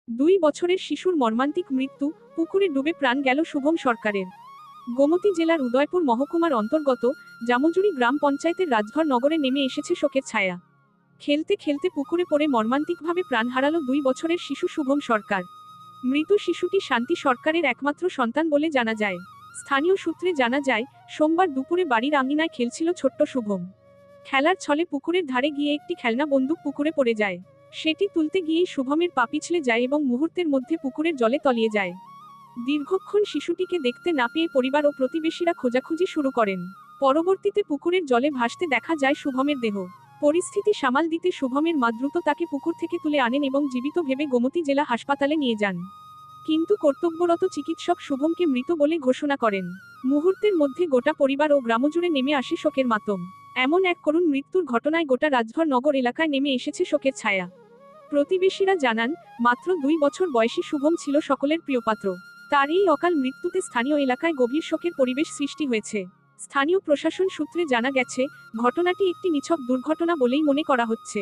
2 বছরের শিশুর মর্মান্তিক মৃত্যু, পুকুরে ডুবে প্রাণ গেল শুভম সরকারের। গোমতী জেলার উদয়পুর মহকুমার অন্তর্গত জামুজুরি গ্রাম পঞ্চায়েতের রাজঘর নগরে নেমে এসেছে শোকের ছায়া। খেলতে খেলতে পুকুরে পড়ে মর্মান্তিকভাবে প্রাণ হারালো 2 বছরের শিশু শুভম সরকার। মৃত শিশুটি শান্তি সরকারের একমাত্র সন্তান বলে জানা যায়। স্থানীয় সূত্রে জানা যায়, সোমবার দুপুরে বাড়ির আঙিনায় খেলছিল ছোট্ট শুভম। খেলার ছলে পুকুরের ধারে গিয়ে একটি খেলনা বন্দুক পুকুরে পড়ে যায়। সেটি তুলতে গিয়েই শুভমের পা পিছলে যায় এবং মুহূর্তের মধ্যে পুকুরের জলে তলিয়ে যায়। দীর্ঘক্ষণ শিশুটিকে দেখতে না পেয়ে পরিবার ও প্রতিবেশীরা খোঁজাখুঁজি শুরু করেন। পরবর্তীতে পুকুরের জলে ভাসতে দেখা যায় শুভমের দেহ। পরিস্থিতি সামাল দিতে শুভমের মা দ্রুত তাকে পুকুর থেকে তুলে আনেন এবং জীবিত ভেবে গোমতী জেলা হাসপাতালে নিয়ে যান। কিন্তু কর্তব্যরত চিকিৎসক শুভমকে মৃত বলে ঘোষণা করেন। মুহূর্তের মধ্যে গোটা পরিবার ও গ্রামজুড়ে নেমে আসে শোকের মাতম। এমন এক করুণ মৃত্যুর ঘটনায় গোটা রাজঘর নগর এলাকায় নেমে এসেছে শোকের ছায়া। প্রতিবেশীরা জানান, মাত্র 2 বছর বয়সী শুভম ছিল সকলের প্রিয়পাত্র। তার এই অকাল মৃত্যুতে স্থানীয় এলাকায় গভীর শোকের পরিবেশ সৃষ্টি হয়েছে। স্থানীয় প্রশাসন সূত্রে জানা গেছে, ঘটনাটি একটি নিছক দুর্ঘটনা বলেই মনে করা হচ্ছে।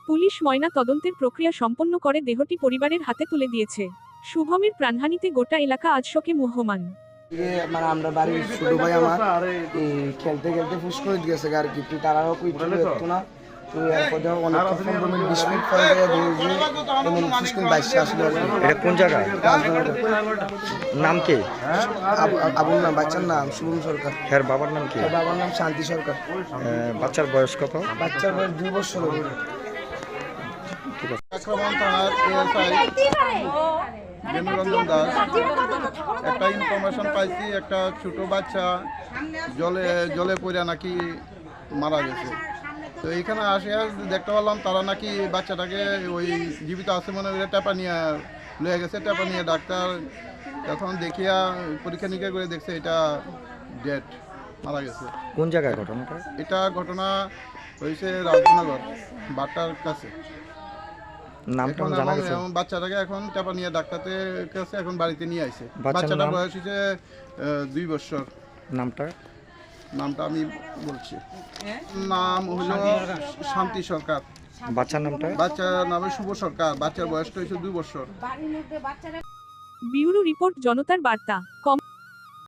পুলিশ ময়না তদন্তের প্রক্রিয়া সম্পন্ন করে দেহটি পরিবারের হাতে তুলে দিয়েছে। শুভমের প্রাণহানিতে গোটা এলাকা আজ শোকে মুহ্যমান। মানে আমরা বাড়ির ছোট ভাই আমার খেলতে খেলতে ফুস করে দিয়েছে আর কি, তুই তারাও কই তুই না তুই অনেক 15 মিনিট 20 মিনিট পরে এমন ফুস করে বাইশে আসলো। এটা কোন জায়গায়? নাম কি? আবুল নাম, বাচ্চার নাম শুভম সরকার। হ্যাঁ, বাবার নাম কি? বাবার নাম শান্তি সরকার। বাচ্চার বয়স কত? বাচ্চার বয়স 2 বছর। বেনুরঞ্জন দাস একটা ইনফরমেশন পাইছি, একটা ছোট বাচ্চা জলে পড়ে নাকি মারা গেছে। তো এইখানে আসে দেখতে পারলাম তারা নাকি বাচ্চাটাকে ওই জীবিত আছে মনে করে টেপা নিয়ে লয়ে গেছে। টেপা নিয়ে ডাক্তার যখন দেখিয়া পরীক্ষা নিরীক্ষা করে দেখছে এটা ডেড, মারা গেছে। কোন জায়গায় ঘটনাটা? এটা ঘটনা হয়েছে রাজনগর বাটার কাছে। নামটা জানা গেছে? বাচ্চাটাকে এখন চাপা নিয়ে ডাক্তারের কাছে এখন বাড়িতে নিয়ে আসে। বাচ্চাটার বাচ্চাটার নাম? বয়স হচ্ছে 2 বছর। নামটা আমি বলছি, নাম হলো শান্তি সরকার। বাচ্চার নামটা? বাচ্চার নাম শুভ সরকার। বাচ্চার বয়সটা হচ্ছে 2 বছর। ব্যুরো রিপোর্ট, জনতার বার্তা।